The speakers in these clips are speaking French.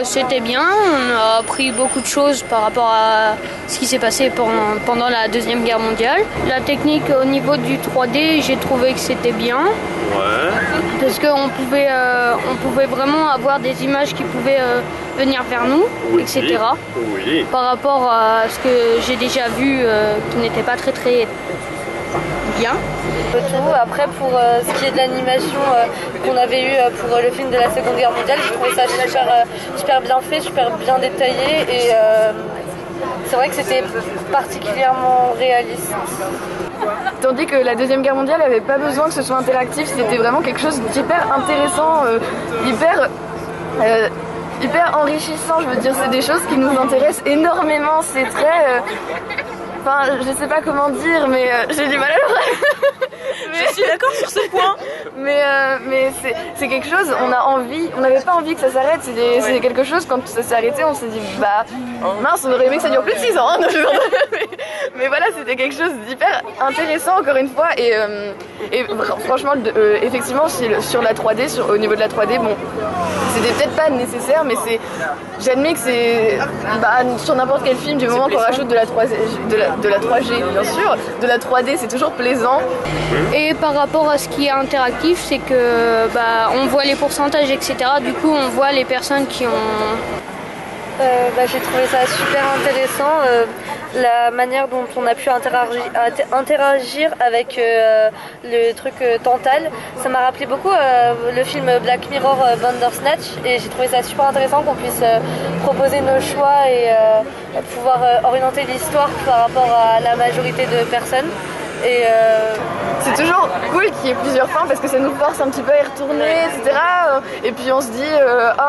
C'était bien, on a appris beaucoup de choses par rapport à ce qui s'est passé pendant la Deuxième Guerre mondiale. La technique au niveau du 3D, j'ai trouvé que c'était bien. Ouais. Parce qu'on pouvait vraiment avoir des images qui pouvaient venir vers nous, Oui. etc. Oui. Par rapport à ce que j'ai déjà vu qui n'était pas très bien. Tout. Après, pour ce qui est de l'animation qu'on avait eu pour le film de la Seconde Guerre mondiale, j'ai trouvé ça super bien fait, super bien détaillé et c'est vrai que c'était particulièrement réaliste. Tandis que la Deuxième Guerre mondiale n'avait pas besoin que ce soit interactif, c'était vraiment quelque chose d'hyper intéressant, hyper enrichissant, je veux dire, c'est des choses qui nous intéressent énormément, c'est très... Enfin, je sais pas comment dire, mais j'ai du mal à le Je suis d'accord sur ce point. Mais c'est quelque chose, on n'avait pas envie que ça s'arrête, c'est quelque chose, quand ça s'est arrêté, on s'est dit, bah, mince, on aurait aimé que ça dure plus de 6 ans, hein, mais voilà, c'était quelque chose d'hyper intéressant, encore une fois, et franchement, effectivement, sur la 3D, au niveau de la 3D, bon, c'était peut-être pas nécessaire, mais j'admets que c'est, sur n'importe quel film, du moment qu'on rajoute de la 3G, bien sûr, de la 3D, c'est toujours plaisant. Et par rapport à ce qui est interactif, c'est que on voit les pourcentages, etc. Du coup, on voit les personnes qui ont... J'ai trouvé ça super intéressant, la manière dont on a pu interagir avec le truc Tantal. Ça m'a rappelé beaucoup le film Black Mirror Bandersnatch et j'ai trouvé ça super intéressant qu'on puisse proposer nos choix et pouvoir orienter l'histoire par rapport à la majorité de personnes. Et c'est toujours cool qu'il y ait plusieurs fins parce que ça nous force un petit peu à y retourner, etc. Et puis on se dit,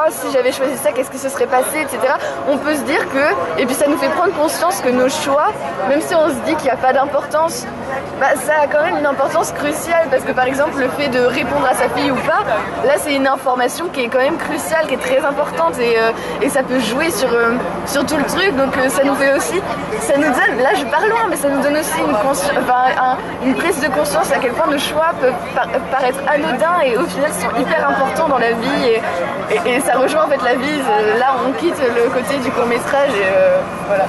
si j'avais choisi ça, qu'est-ce qui se serait passé, etc. On peut se dire que, et puis ça nous fait prendre conscience que nos choix, même si on se dit qu'il n'y a pas d'importance, ça a quand même une importance cruciale parce que par exemple le fait de répondre à sa fille ou pas, là c'est une information qui est quand même cruciale, qui est très importante et ça peut jouer sur tout le truc, donc ça nous fait aussi, ça nous donne, là je pars loin, mais ça nous donne aussi une prise de conscience à quel point nos choix peuvent paraître anodins et au final sont hyper importants dans la vie et ça rejoint en fait la vie, là on quitte le côté du court-métrage et voilà.